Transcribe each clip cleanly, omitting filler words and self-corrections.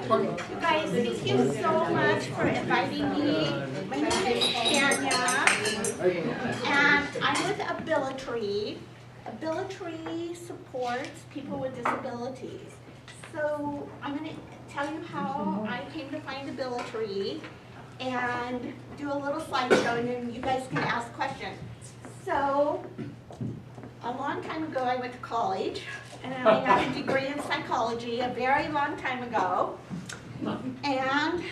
much. You guys, thank you so much for inviting me. My name is Tanya, and I'm with Abilitree. Abilitree supports people with disabilities. So I'm going to tell you how I came to find Abilitree and do a little slideshow, and then you guys can ask questions. So a long time ago, I went to college, and I got a degree in psychology a very long time ago. And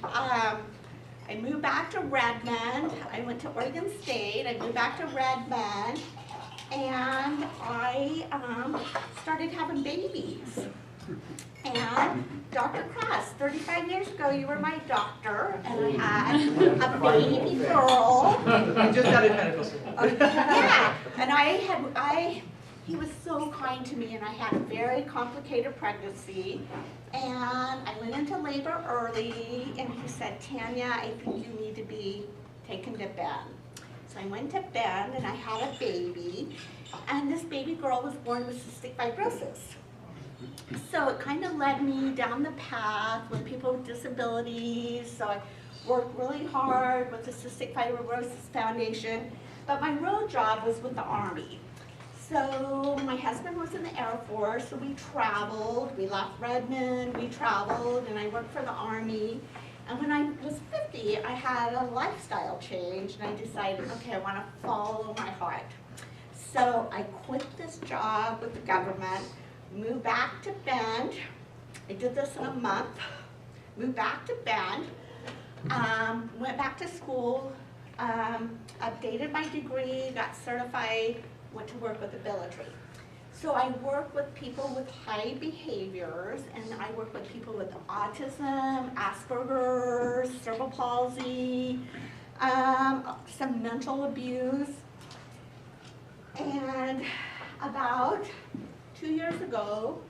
I moved back to Redmond. I went to Oregon State. I moved back to Redmond, and I started having babies. And Dr. Cross, 35 years ago, you were my doctor, and I had a baby girl. I just got in medical school. Yeah, and he was so kind to me, and I had a very complicated pregnancy, and I went into labor early, and he said, Tanya, I think you need to be taken to Bend. So I went to Bend, and I had a baby, and this baby girl was born with cystic fibrosis. So it kind of led me down the path with people with disabilities. So I worked really hard with the Cystic Fibrosis Foundation, but my real job was with the Army. So my husband was in the Air Force, so we traveled. We left Redmond, we traveled, and I worked for the Army. And when I was 50, I had a lifestyle change, and I decided, okay, I want to follow my heart. So I quit this job with the government, moved back to Bend. I did this in a month. Moved back to Bend. Went back to school. Updated my degree. Got certified. Went to work with Abilitree. So I work with people with high behaviors, and I work with people with autism, Asperger's, cerebral palsy, some mental abuse. And about 2 years ago,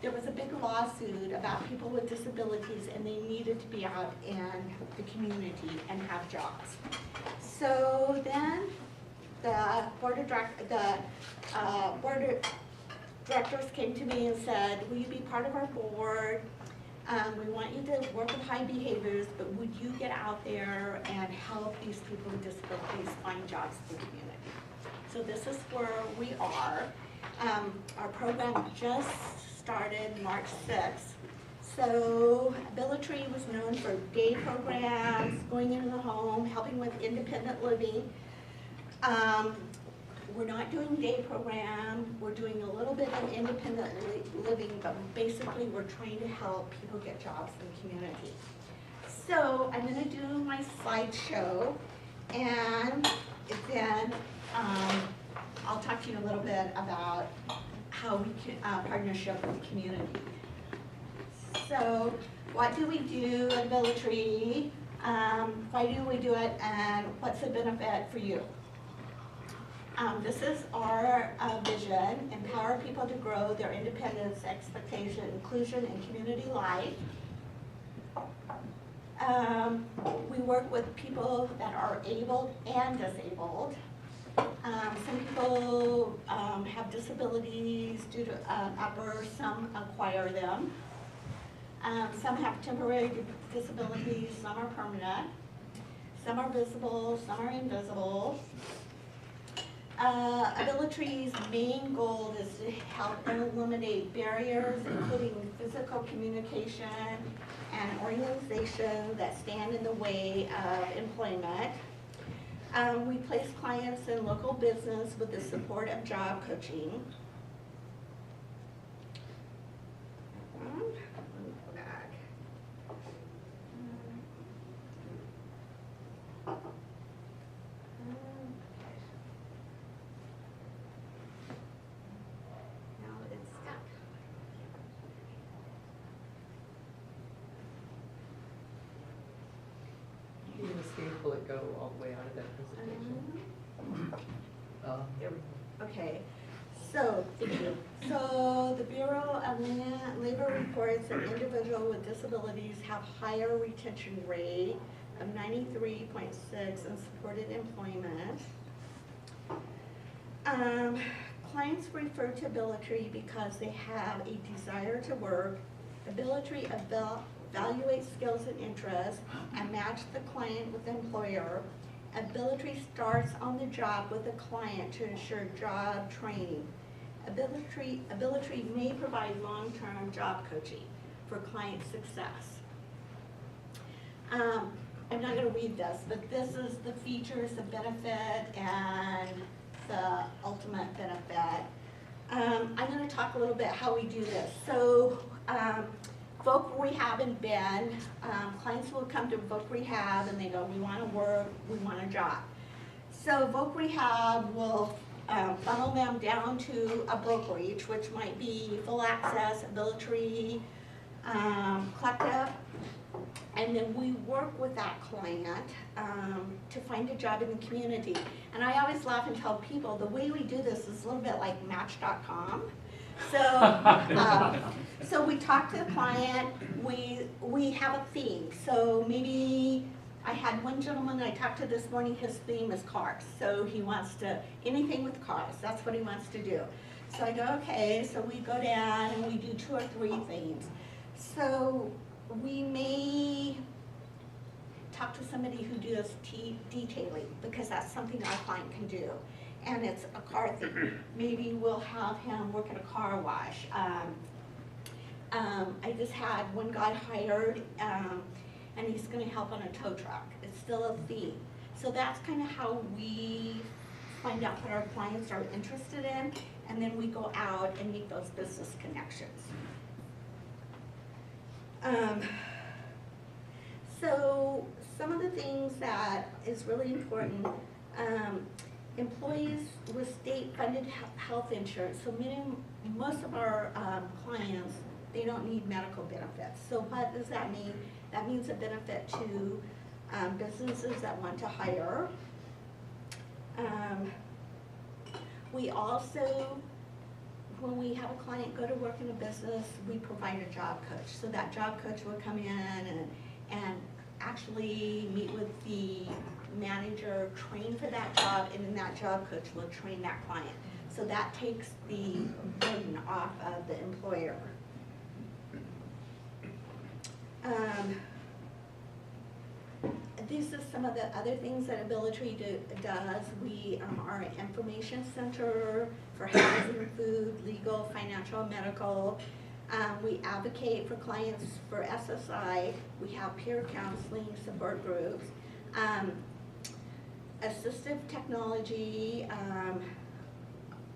there was a big lawsuit about people with disabilities, and they needed to be out in the community and have jobs. So then the board of directors came to me and said, will you be part of our board? We want you to work with high behaviors, but would you get out there and help these people with disabilities find jobs in the community? So this is where we are. Our program just started March 6th. So Abilitree was known for day programs, going into the home, helping with independent living. We're not doing day program. We're doing a little bit of independent living, but basically we're trying to help people get jobs in the community. So I'm going to do my slideshow, and then I'll talk to you a little bit about how we can partnership with the community. So what do we do at Abilitree? Why do we do it, and what's the benefit for you? This is our vision: empower people to grow their independence, expectation, inclusion, and community life. We work with people that are able and disabled. Some people have disabilities due to upper, some acquire them. Some have temporary disabilities, some are permanent. Some are visible, some are invisible. Abilitree's main goal is to help eliminate barriers, including physical communication and organization that stand in the way of employment. We place clients in local business with the support of job coaching. Let me go back. Now it's stuck. You can escape, will it go all the way out of that presentation? There we go. Okay, so, so the Bureau of Labor reports that individuals with disabilities have higher retention rate of 93.6 in supported employment. Clients refer to Abilitree because they have a desire to work, Abilitree evaluates skills and interests and match the client with the employer. Abilitree starts on the job with a client to ensure job training. Abilitree may provide long-term job coaching for client success. I'm not going to read this, but this is the features, the benefit, and the ultimate benefit. I'm going to talk a little bit how we do this. So, Voc Rehab in Bend, clients will come to Voc Rehab and they go, we want to work, we want a job. So Voc Rehab will funnel them down to a brokerage, which might be Full Access, Abilitree, Collective, and then we work with that client to find a job in the community. And I always laugh and tell people the way we do this is a little bit like Match.com. So, so we talk to the client, we have a theme. So maybe I had one gentleman I talked to this morning, his theme is cars. So he wants to, anything with cars, that's what he wants to do. So I go, okay, so we go down and we do 2 or 3 things. So we may talk to somebody who does detailing because that's something our client can do. And it's a car thing. Maybe we'll have him work at a car wash. I just had one guy hired and he's gonna help on a tow truck. It's still a fee. So that's kind of how we find out what our clients are interested in, and then we go out and make those business connections. So some of the things that is really important, employees with state-funded health insurance. So most of our clients, they don't need medical benefits. So what does that mean? That means a benefit to businesses that want to hire. We also, when we have a client go to work in a business, we provide a job coach. So that job coach will come in and actually meet with the manager, train for that job, and then that job coach will train that client. So that takes the burden off of the employer. These are some of the other things that Abilitree does. We are an information center for housing, food, legal, financial, medical. We advocate for clients for SSI. We have peer counseling, support groups. Assistive technology.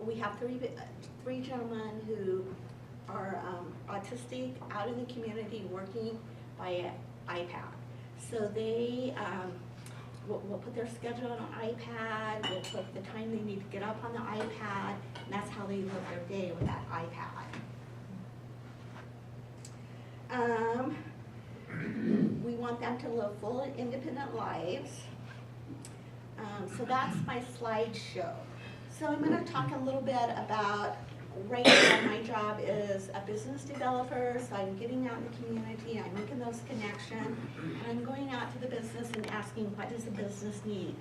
We have three gentlemen who are autistic out in the community working by iPad. So they will put their schedule on an iPad, we'll put the time they need to get up on the iPad, and that's how they live their day with that iPad. We want them to live full and independent lives. So that's my slideshow. So I'm going to talk a little bit about, right now my job is a business developer, so I'm getting out in the community, I'm making those connections, and I'm going out to the business and asking, what does the business need?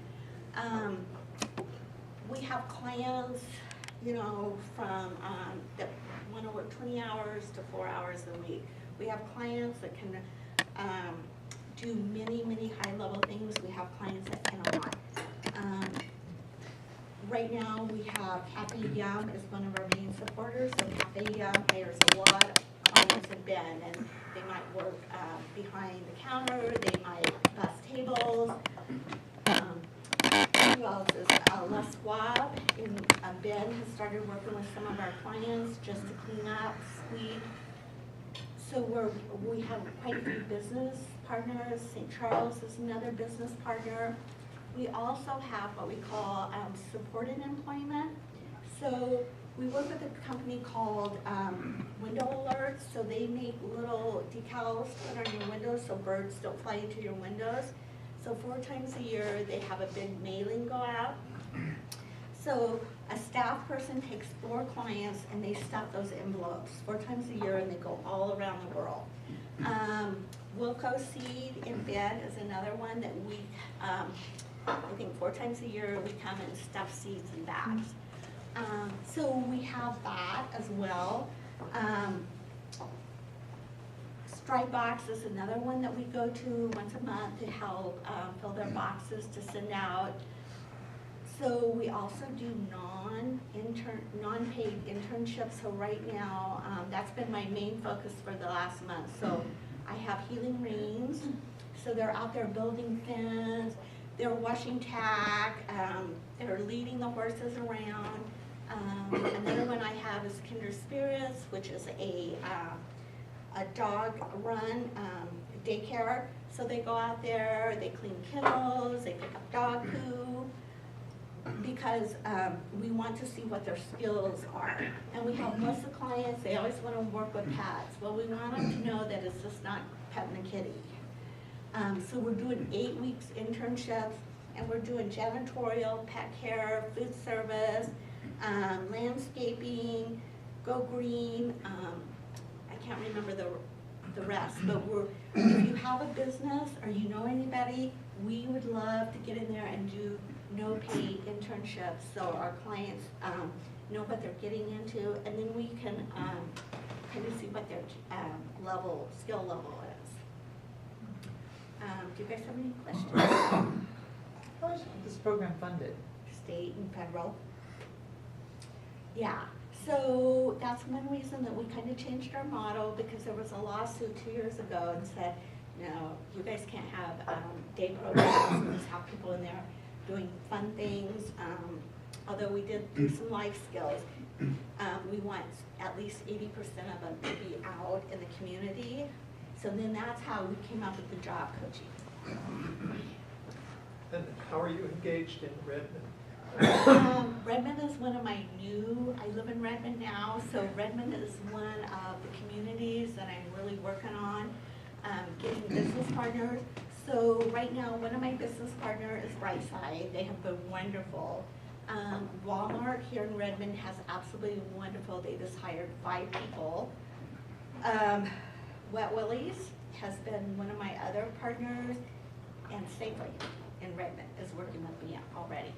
We have clients, you know, from that want to work 20 hours to 4 hours a week. We have clients that can do many high-level things. We have clients that cannot. Right now, we have Cafe Yum is one of our main supporters. So Cafe Yum hires a lot of clients in Bend, and they might work behind the counter. They might bus tables. Who else is Les Schwab in Bend has started working with some of our clients just to clean up, sweep. So we have quite a few business partners. St. Charles is another business partner. We also have what we call supported employment. So we work with a company called Window Alerts. So they make little decals to put on your windows so birds don't fly into your windows. So 4 times a year they have a big mailing go out. So a staff person takes 4 clients and they stuff those envelopes 4 times a year, and they go all around the world. Wilco Seed in Bend is another one that we, I think 4 times a year we come and stuff seeds in bags. So we have that as well. Dry Box is another one that we go to once a month to help fill their boxes to send out. So we also do non-paid internships. So right now, that's been my main focus for the last month. So I have Healing Rains. So they're out there building fence, they're washing tack, they're leading the horses around. Another one I have is Kinder Spirits, which is a dog run daycare. So they go out there, they clean kennels, they pick up dog poo, because we want to see what their skills are. And we have most of the clients, they always want to work with pets. Well, we want them to know that it's just not petting a kitty. So we're doing 8 weeks internships, and we're doing janitorial, pet care, food service, landscaping, go green. I can't remember the rest, but if you have a business or you know anybody, we would love to get in there and do no paid internships, so our clients know what they're getting into, and then we can kind of see what their skill level is. Do you guys have any questions? How is this program funded? State and federal. Yeah, so that's one reason that we kind of changed our model, because there was a lawsuit 2 years ago and said, no, you guys can't have day programs and just have people in there doing fun things. Although we did do some life skills, we want at least 80% of them to be out in the community. So then that's how we came up with the job coaching. And how are you engaged in Redmond? Redmond is one of my I live in Redmond now, so Redmond is one of the communities that I'm really working on, getting business partners. So right now, one of my business partners is Brightside. They have been wonderful. Walmart here in Redmond has absolutely wonderful. They just hired 5 people. Wet Willie's has been one of my other partners, and Safely in Redmond is working with me already.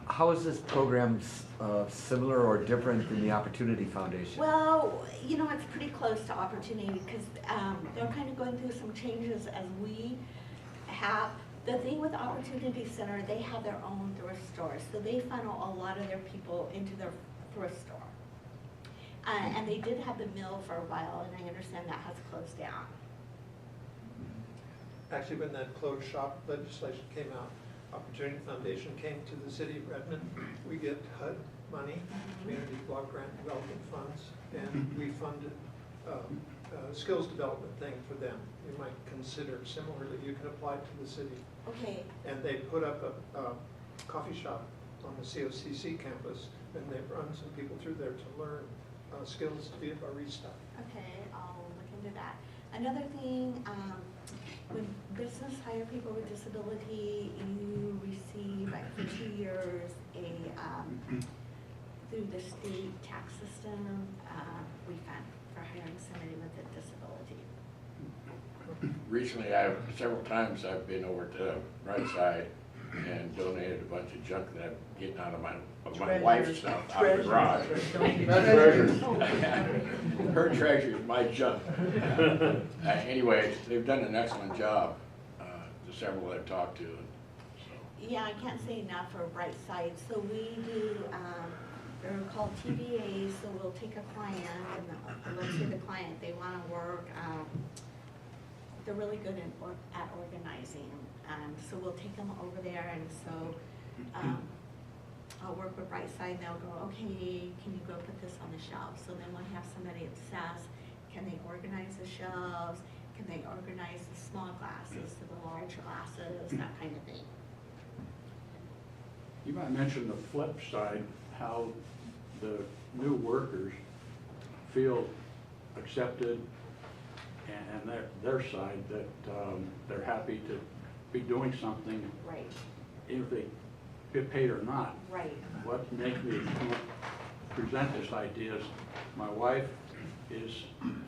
How is this program similar or different than the Opportunity Foundation? Well, you know, it's pretty close to Opportunity, because they're kind of going through some changes as we have. The thing with Opportunity Center, they have their own thrift stores, so they funnel a lot of their people into their thrift store. And they did have the mill for a while, and I understand that has closed down. Actually, when that closed shop legislation came out, Opportunity Foundation came to the city of Redmond. We get HUD money, Community Block Grant Development Funds, and we funded a skills development thing for them. You might consider similarly, you can apply to the city. Okay. And they put up a coffee shop on the COCC campus, and they run some people through there to learn skills to be a barista. Okay, I'll look into that. Another thing, when business hire people with disability, you receive, like, for 2 years, through the state tax system, refund for hiring somebody with a disability. Recently, several times I've been over to Brightside and donated a bunch of junk that I'm getting out of my wife's stuff out of the garage. Her treasure is my junk. Anyway, they've done an excellent job, the several I've talked to. So. Yeah, I can't say enough for Brightside. So we do, they're called TBAs, so we'll take a client, and let's say the client, they want to work, they're really good at organizing. So we'll take them over there, and so I'll work with Brightside, and they'll go, okay, can you go put this on the shelf? So then we'll have somebody assess, can they organize the shelves? Can they organize the small glasses to the large glasses, that kind of thing. You might mention the flip side, how the new workers feel accepted, and their side that they're happy to be doing something, Right. even if they get paid or not. Right. What makes me present this idea is my wife is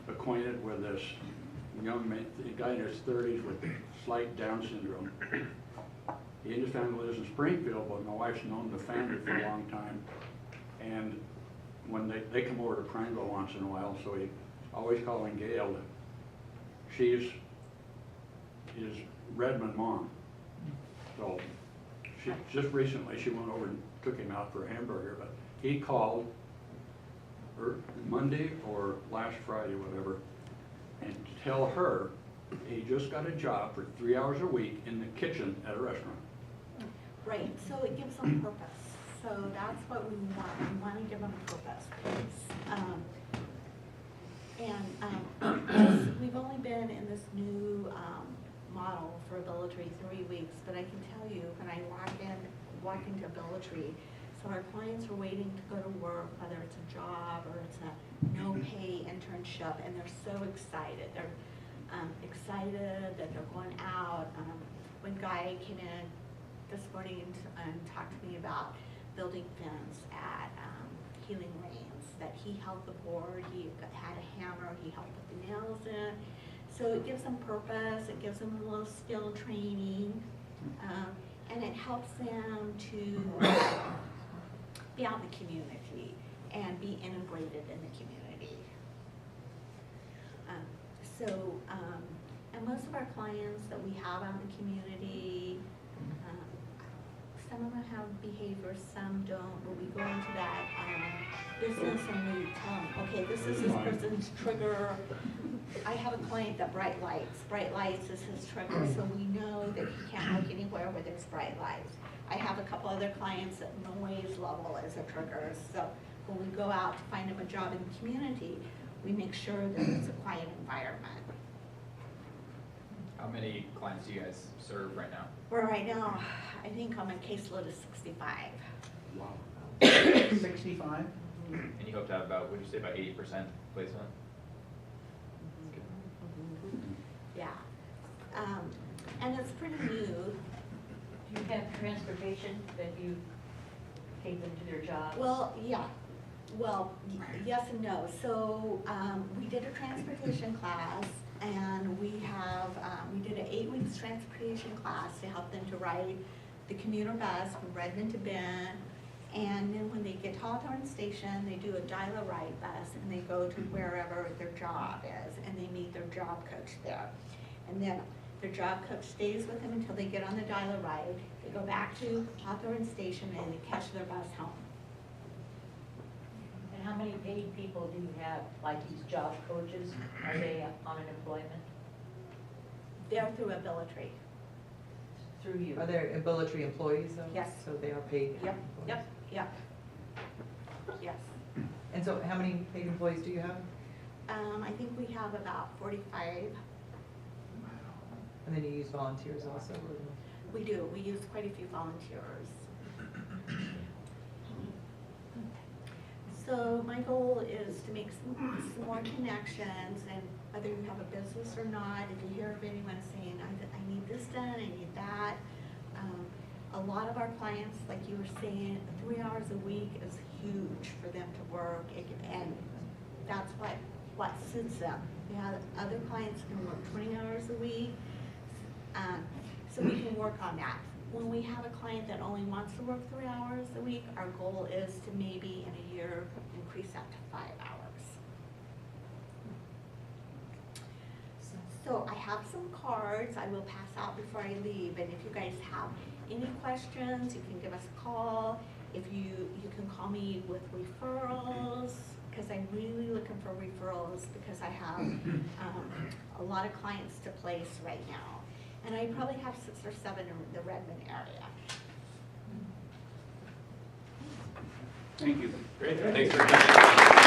acquainted with this young man, a guy in his 30s with slight Down syndrome. He and his family lives in Springfield, but my wife's known the family for a long time. And when they come over to Prineville once in a while, so he always calling Gail. She's his Redmond mom. So she, just recently, she went over and took him out for a hamburger, but he called Monday or last Friday, whatever, and to tell her he just got a job for 3 hours a week in the kitchen at a restaurant. Right, so it gives them purpose. So that's what we want. We want to give them purpose. We've only been in this new model for Abilitree 3 weeks, but I can tell you when I walk into Abilitree, so our clients are waiting to go to work, whether it's a job or it's a no-pay internship, and they're so excited. They're excited that they're going out. When Guy came in this morning and talked to me about building fence at Healing Lanes, that he held the board, he had a hammer, he helped put the nails in. So it gives them purpose, it gives them a little skill training, and it helps them to be out in the community and be integrated in the community. And most of our clients that we have out in the community, some of them have behaviors, some don't, but we go into that business and we tell them, okay, this is this person's trigger. I have a client that bright lights is his trigger, so we know that he can't work anywhere where there's bright lights. I have a couple other clients that noise level is a trigger, so when we go out to find him a job in the community, we make sure that it's a quiet environment. How many clients do you guys serve right now? Well, right now, I think on my caseload is 65. Wow. 65? And you hope to have about, would you say about 80% placement? Yeah. And it's pretty new. Do you have transportation that you take them to their jobs? Well, yeah. Well, yes and no. So we did a transportation class, and we did an 8 weeks transportation class to help them to ride the commuter bus from Redmond to Bend. And then when they get to Hawthorne Station, they do a dial-a-ride bus, and they go to wherever their job is, and they meet their job coach there. And then their job coach stays with them until they get on the dial-a-ride. They go back to Hawthorne Station, and they catch their bus home. And how many paid people do you have, like these job coaches? Are they on unemployment They're through Abilitree. through you? Are there Abilitree employees though? Yes. So they are paid? Yep, employees. yep, yep. Yes. And so how many paid employees do you have? I think we have about 45. And then you use volunteers also? Or? We do. We use quite a few volunteers. So my goal is to make some more connections, and whether you have a business or not, if you hear of anyone saying, I need this done, I need that. A lot of our clients, like you were saying, 3 hours a week is huge for them to work, and that's what suits them. We have other clients who can work 20 hours a week, so we can work on that. When we have a client that only wants to work 3 hours a week, our goal is to maybe in a year increase that to 5 hours. So I have some cards I will pass out before I leave, and if you guys have any questions, you can give us a call. If you can call me with referrals, because I'm really looking for referrals because I have a lot of clients to place right now. And I probably have 6 or 7 in the Redmond area. Thank you. Great, thanks for coming.